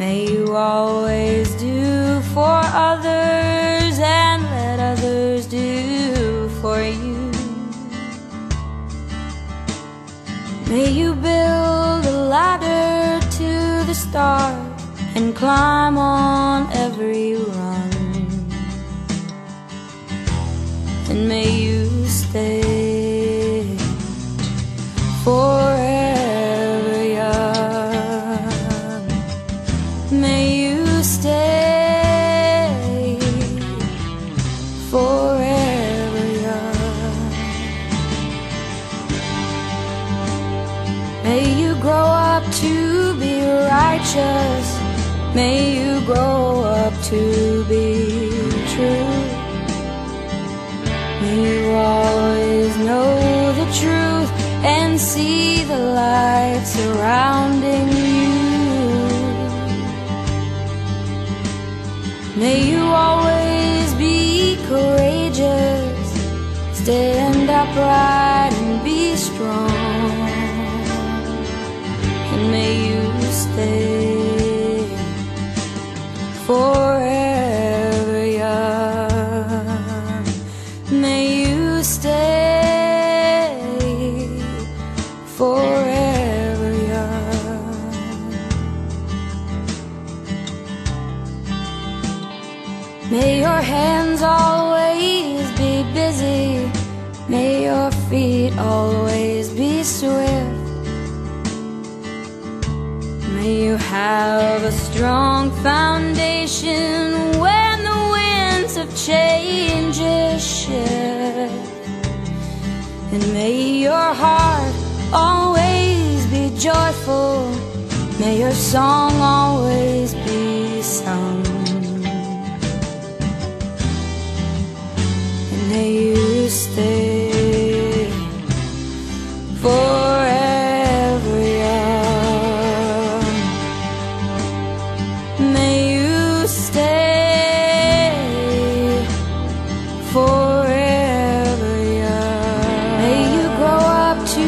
May you always do for others and let others do for you. May you build a ladder to the stars and climb on every run. And may you stay forever young. May you stay forever young. May you grow up to be righteous. May you grow up to be true. May you always know the truth and see the light surrounding you. May you always be courageous, stand upright and be strong. And may you stay forever young. May you stay forever young. May your hands always be busy. May your feet always be swift. May you have a strong foundation when the winds of change shift. And may your heart always be joyful. May your song always be sung. And may you stay forever young. May you stay forever young. May you grow up to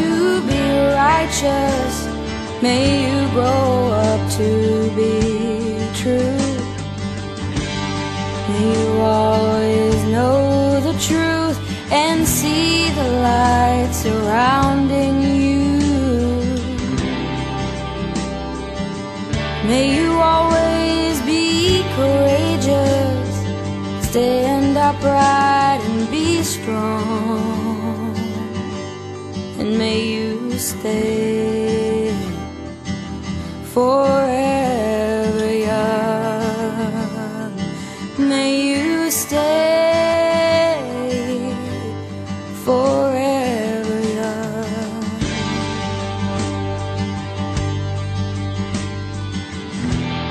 be righteous. May you grow up to be true. May you always know the truth and see the light surrounding you. May you always be courageous, stand upright and be strong. And may you stay forever young. May you stay forever young.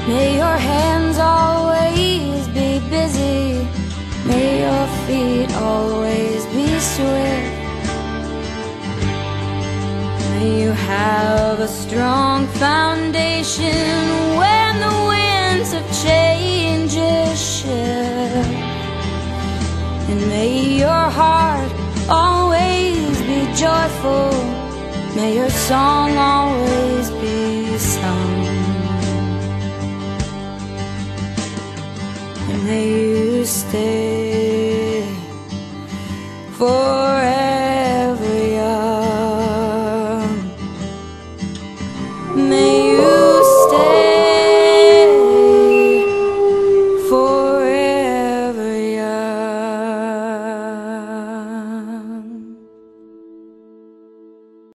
May your hands always be busy. May your feet always be swift. May you have a strong foundation when the winds of change shift. And may your heart always be joyful. May your song always be sung. And may you stay